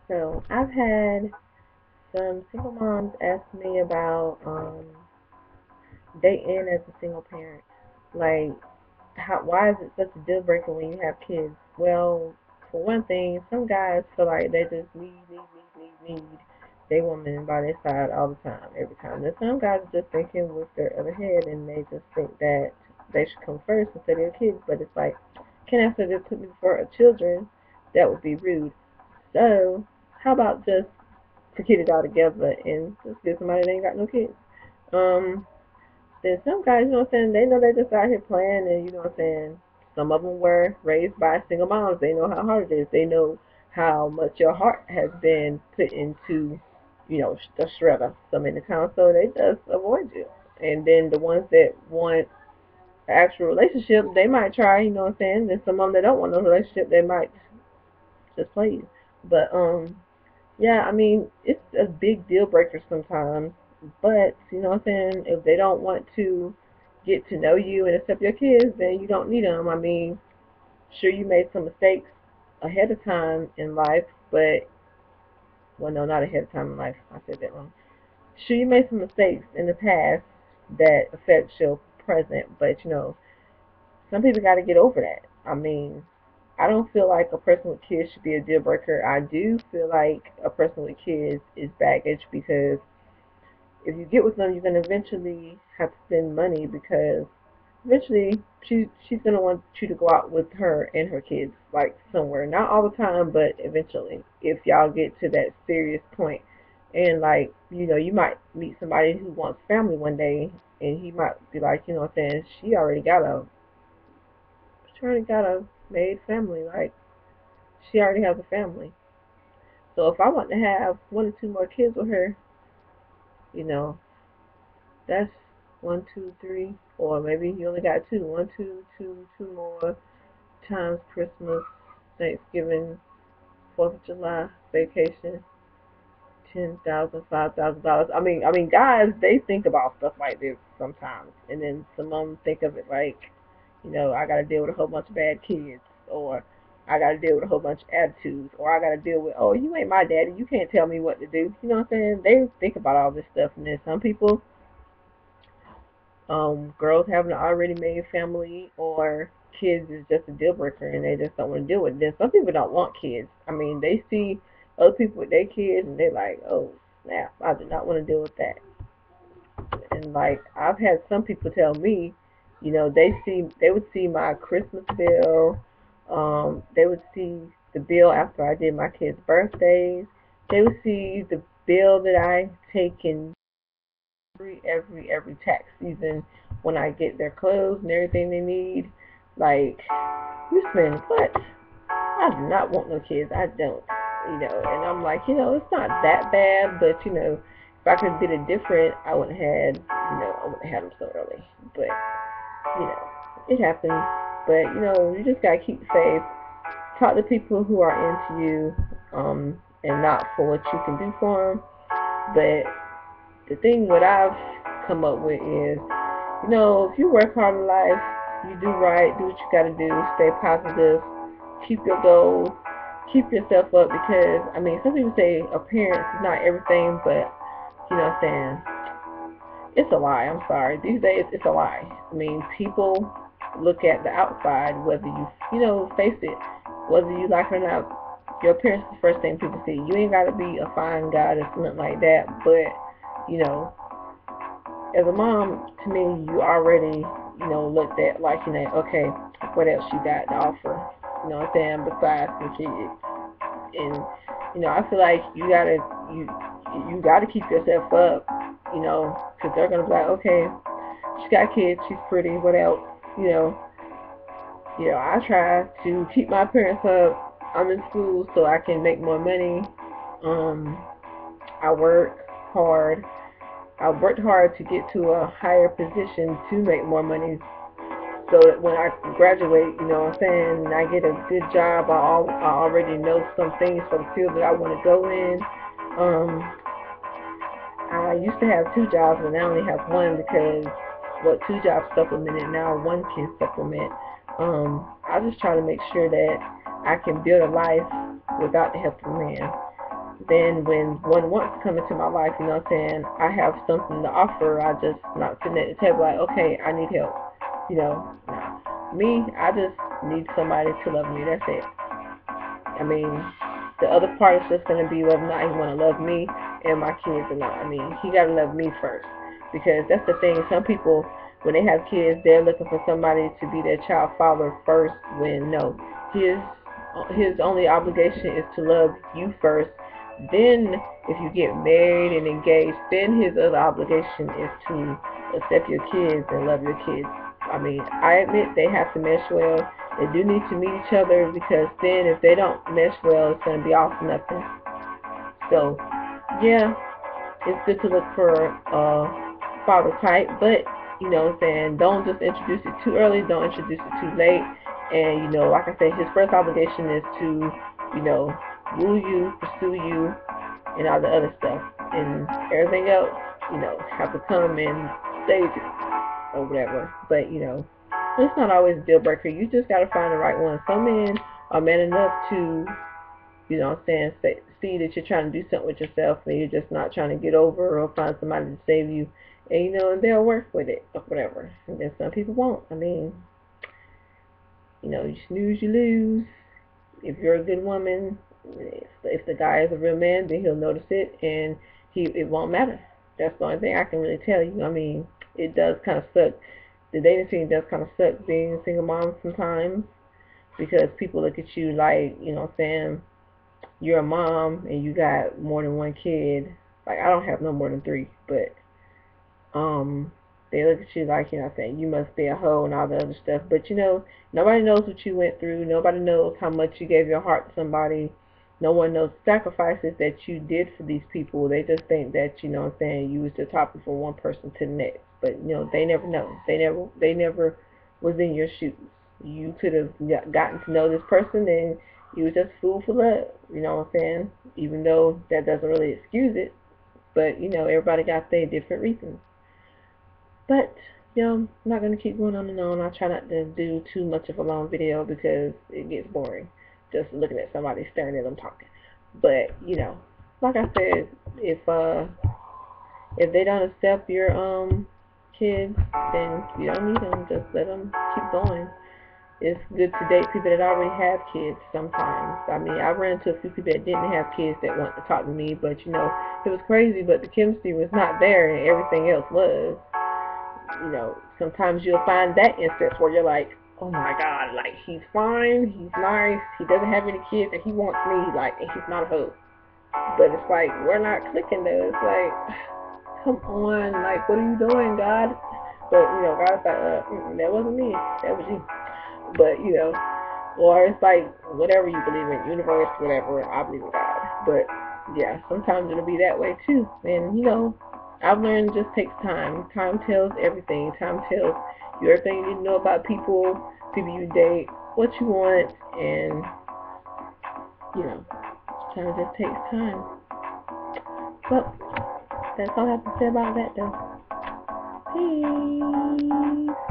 So I've had some single moms ask me about dating as a single parent. Like, why is it such a deal breaker when you have kids? Well, for one thing, some guys feel like they just need they woman by their side all the time, every time. And some guys are just thinking with their other head, and they just think that they should come first instead of their kids. But it's like, can't ask them to put me before children. That would be rude. So, how about just forget it all together and just get somebody that ain't got no kids? Um, then some guys, you know what I'm saying, they know they're just out here playing, and you know what I'm saying, some of them were raised by single moms. They know how hard it is. They know how much your heart has been put into, the shredder so many times, so they just avoid you. And then the ones that want an actual relationship, they might try, you know what I'm saying, and some of them that don't want no relationship, they might just play you. But, yeah, I mean, it's a big deal breaker sometimes. But, you know what I'm saying? If they don't want to get to know you and accept your kids, then you don't need them. I mean, sure, you made some mistakes ahead of time in life, but, well, no, not ahead of time in life. I said that wrong. Sure, you made some mistakes in the past that affect your present, but, some people got to get over that. I mean, I don't feel like a person with kids should be a deal breaker. I do feel like a person with kids is baggage because if you get with them, you're gonna eventually have to spend money because eventually she's gonna want you to go out with her and her kids like somewhere. Not all the time, but eventually, if y'all get to that serious point. And like, you might meet somebody who wants family one day, and he might be like, you know what I'm saying, she already got a made family. Like, she already has a family. So if I want to have one or two more kids with her, you know, that's one, two, three, or maybe you only got two. One, two more times Christmas, Thanksgiving, 4th of July, vacation, $10,000, $5,000. I mean, guys, they think about stuff like this sometimes, and then some of them think of it like, I got to deal with a whole bunch of bad kids, or I got to deal with a whole bunch of attitudes, or I got to deal with, oh, you ain't my daddy, you can't tell me what to do. You know what I'm saying? They think about all this stuff, and then some people, girls having an already made family or kids is just a deal breaker and they just don't want to deal with it. Then some people don't want kids. I mean, they see other people with their kids and they're like, oh, snap, I do not want to deal with that. And like, I've had some people tell me, they would see my Christmas bill, they would see the bill after I did my kids' birthdays, they would see the bill that I take in every tax season when I get their clothes and everything they need. Like, you spend what? I do not want no kids. I don't. And I'm like, it's not that bad, but if I could have did it different, I wouldn't have had them so early. But you know, it happens. But you just gotta keep faith. Talk to people who are into you, and not for what you can do for them, but the thing what I've come up with is, if you work hard in life, you do right, do what you gotta do, stay positive, keep your goals, keep yourself up because, I mean, some people say appearance is not everything, but, you know what I'm saying, it's a lie, I'm sorry. These days, it's a lie. I mean, people look at the outside, whether face it, whether you like it or not, your appearance is the first thing people see. You ain't gotta be a fine guy or something like that, but, you know, as a mom, to me, you already, looked at like, okay, what else you got to offer? You know what I'm saying? Besides the kids, and I feel like you gotta keep yourself up, because they're gonna be like, okay, she got kids, she's pretty, what else? You know, I try to keep my parents up. I'm in school so I can make more money. Um, I work hard. I worked hard to get to a higher position to make more money so that when I graduate, you know what I'm saying, and I get a good job, I already know some things for the field that I want to go in. Um, I used to have two jobs, but now I only have one because two jobs supplemented, now one can supplement. I just try to make sure that I can build a life without the help of a man. then when one wants to come into my life, you know what I'm saying, I have something to offer. I just not sitting at the table like, okay, I need help. You know, nah. Me, I just need somebody to love me. That's it. I mean, the other part is just gonna be whether or not he wanna love me and my kids or not. I mean, he gotta love me first, because that's the thing. Some people, when they have kids, they're looking for somebody to be their child father first. When no, his his only obligation is to love you first. Then, if you get married and engaged, then his other obligation is to accept your kids and love your kids. I mean, I admit they have to mesh well. They do need to meet each other, because then if they don't mesh well, it's going to be all for nothing. So, yeah, it's good to look for father type, but you know what I'm saying, don't just introduce it too early, don't introduce it too late. And you know, like I said, his first obligation is to, you know, woo you, pursue you, and all the other stuff. And everything else, you know, have to come in stages or whatever. But, you know, it's not always a deal breaker. You just got to find the right one. Some men are man enough to, you know what I'm saying, see that you're trying to do something with yourself and you're just not trying to get over or find somebody to save you. And, you know, they'll work with it or whatever. And then some people won't. I mean, you know, you snooze, you lose. If you're a good woman, if the guy is a real man, then he'll notice it, and it won't matter. That's the only thing I can really tell you. I mean, it does kind of suck. The dating scene does kind of suck being a single mom sometimes, because people look at you like, you know what I'm saying, you're a mom and you got more than one kid. Like, I don't have no more than three, but um they look at you like, you know what I'm saying, you must be a hoe and all the other stuff. But you know, nobody knows what you went through. Nobody knows how much you gave your heart to somebody. No one knows the sacrifices that you did for these people. They just think that, you know what I'm saying, you was just hopping from one person to the next. But you know, they never know. They never was in your shoes. You could have gotten to know this person and you was just fool for love. You know what I'm saying? Even though that doesn't really excuse it. But you know, everybody got their different reasons. But, you know, I'm not going to keep going on and on. I try not to do too much of a long video because it gets boring just looking at somebody staring at them talking. But, you know, like I said, if they don't accept your kids, then you don't need them. Just let them keep going. It's good to date people that already have kids sometimes. I mean, I ran into a few people that didn't have kids that wanted to talk to me, but you know, it was crazy, but the chemistry was not there and everything else was. You know, sometimes you'll find that instance where you're like, oh my god, like, he's fine, he's nice, he doesn't have any kids, and he wants me, like, and he's not a hoe. But it's like, we're not clicking though. It's like, come on, like, what are you doing, God? But, you know, God's like, that wasn't me, that was you. But, you know, or it's like, whatever you believe in, universe, whatever, I believe in God. But, yeah, sometimes it'll be that way too. And, you know, I've learned it just takes time. Time tells everything. Time tells you everything you need to know about people, people you date, what you want, and, you know, time just takes time. Well, that's all I have to say about that, though. Peace.